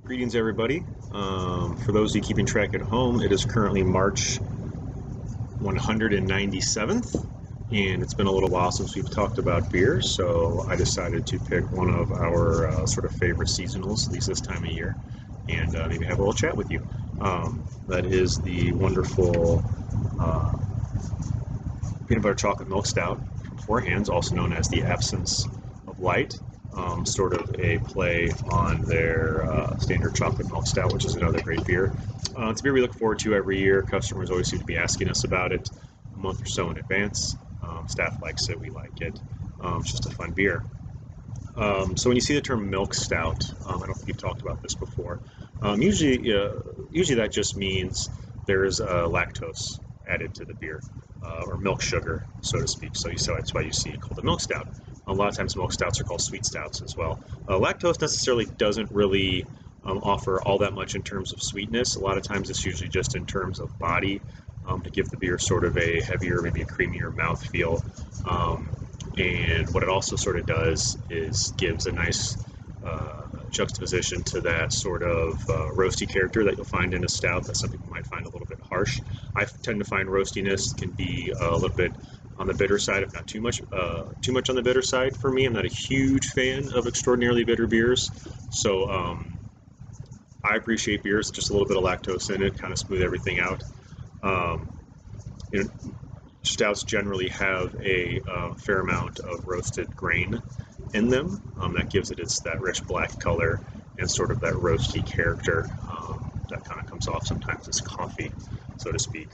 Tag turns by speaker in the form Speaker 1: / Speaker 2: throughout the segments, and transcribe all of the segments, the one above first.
Speaker 1: Greetings, everybody. For those of you keeping track at home, it is currently March 197th, and it's been a little while since we've talked about beer, so I decided to pick one of our sort of favorite seasonals, at least this time of year, and maybe have a little chat with you. That is the wonderful peanut butter chocolate milk stout from Four Hands, also known as the Absence of Light. Sort of a play on their standard chocolate milk stout, which is another great beer. It's a beer we look forward to every year. Customers always seem to be asking us about it a month or so in advance. Staff likes it, we like it. It's just a fun beer. So when you see the term milk stout, I don't think we've talked about this before. Usually that just means there's lactose added to the beer, or milk sugar, so to speak. So that's why you see it called a milk stout. A lot of times milk stouts are called sweet stouts as well. Lactose necessarily doesn't really offer all that much in terms of sweetness. A lot of times it's usually just in terms of body, to give the beer sort of a heavier, maybe a creamier mouthfeel. And what it also sort of does is gives a nice juxtaposition to that sort of roasty character that you'll find in a stout that some people might find a little bit harsh. I tend to find roastiness can be a little bit on the bitter side, if not too much on the bitter side for me. I'm not a huge fan of extraordinarily bitter beers, so I appreciate beers just a little bit of lactose in it, kind of smooth everything out. Stouts generally have a fair amount of roasted grain in them. That gives it that rich black color and sort of that roasty character that kind of comes off sometimes as coffee, so to speak.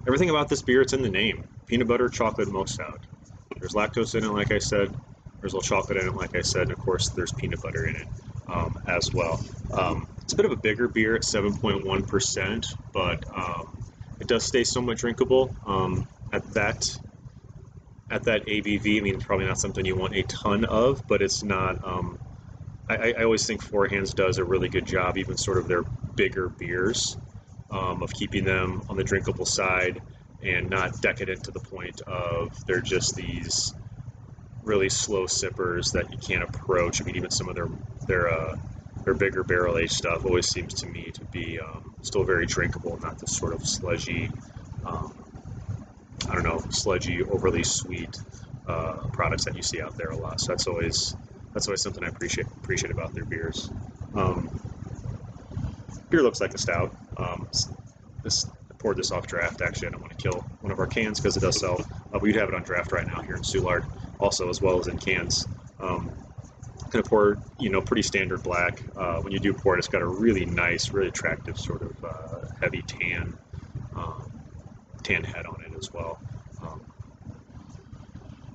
Speaker 1: Everything about this beer, it's in the name. Peanut butter chocolate milk stout. There's lactose in it, like I said. There's a little chocolate in it, like I said. And of course, there's peanut butter in it as well. It's a bit of a bigger beer at 7.1%, but it does stay somewhat drinkable at that ABV. I mean, it's probably not something you want a ton of, but it's not. I always think Four Hands does a really good job, even sort of their bigger beers, of keeping them on the drinkable side and not decadent to the point of they're just these really slow sippers that you can't approach. I mean, even some of their bigger barrel-aged stuff always seems to me to be still very drinkable, not this sort of sludgy, sludgy, overly sweet products that you see out there a lot. So that's always something I appreciate about their beers. Beer looks like a stout. I poured this off draft. Actually, I don't want to kill one of our cans because it does sell. But we'd have it on draft right now here in Soulard, also as well as in cans. Gonna pour, pretty standard black. When you do pour it, it's got a really nice, really attractive sort of heavy tan head on it as well.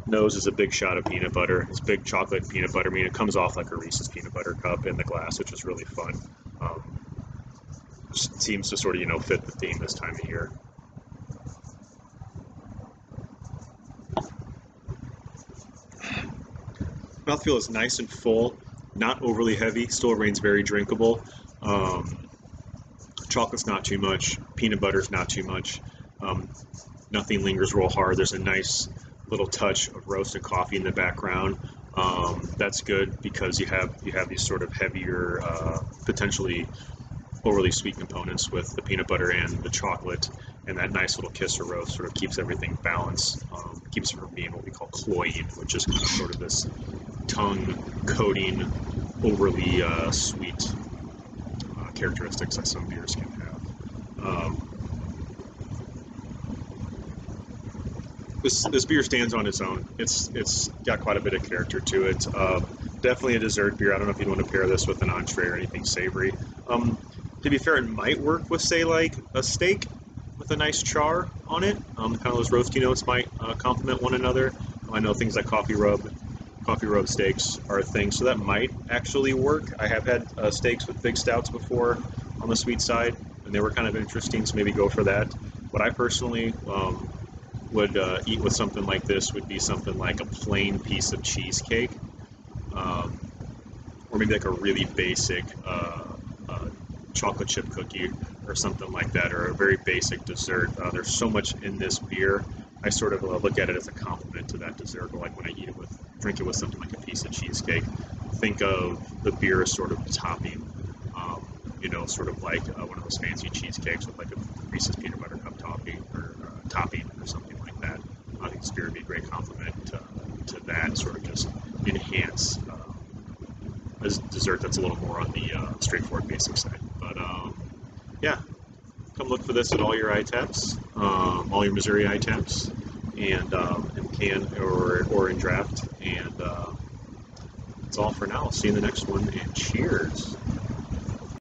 Speaker 1: Nose is a big shot of peanut butter. It's big chocolate peanut butter. I mean, it comes off like a Reese's peanut butter cup in the glass, which is really fun. Seems to sort of, fit the theme this time of year. Mouthfeel is nice and full, not overly heavy, still remains very drinkable. Chocolate's not too much, peanut butter's not too much. Nothing lingers real hard. There's a nice little touch of roasted coffee in the background. That's good because you have these sort of heavier, potentially overly sweet components with the peanut butter and the chocolate, and that nice little kiss of roast sort of keeps everything balanced, keeps it from being what we call cloying, which is sort of this tongue coating, overly sweet characteristics that some beers can have. This beer stands on its own. It's got quite a bit of character to it. Definitely a dessert beer. I don't know if you'd want to pair this with an entree or anything savory. To be fair, it might work with, say, like a steak with a nice char on it. Kind of those roasty notes might complement one another. I know things like coffee rub steaks are a thing, so that might actually work. I have had steaks with big stouts before on the sweet side, and they were kind of interesting, so maybe go for that. What I personally would eat with something like this would be something like a plain piece of cheesecake, or maybe like a really basic chocolate chip cookie or something like that, or a very basic dessert. There's so much in this beer. I sort of look at it as a compliment to that dessert, or like when I drink it with something like a piece of cheesecake. think of the beer as sort of topping. Sort of like one of those fancy cheesecakes with like a Reese's peanut butter cup topping or something like that. I think this beer would be a great complement to that, sort of just enhance a dessert that's a little more on the straightforward basic side. But yeah, come look for this at all your iTaps, all your Missouri iTaps, and in can or in draft. And that's all for now. See you in the next one, and cheers.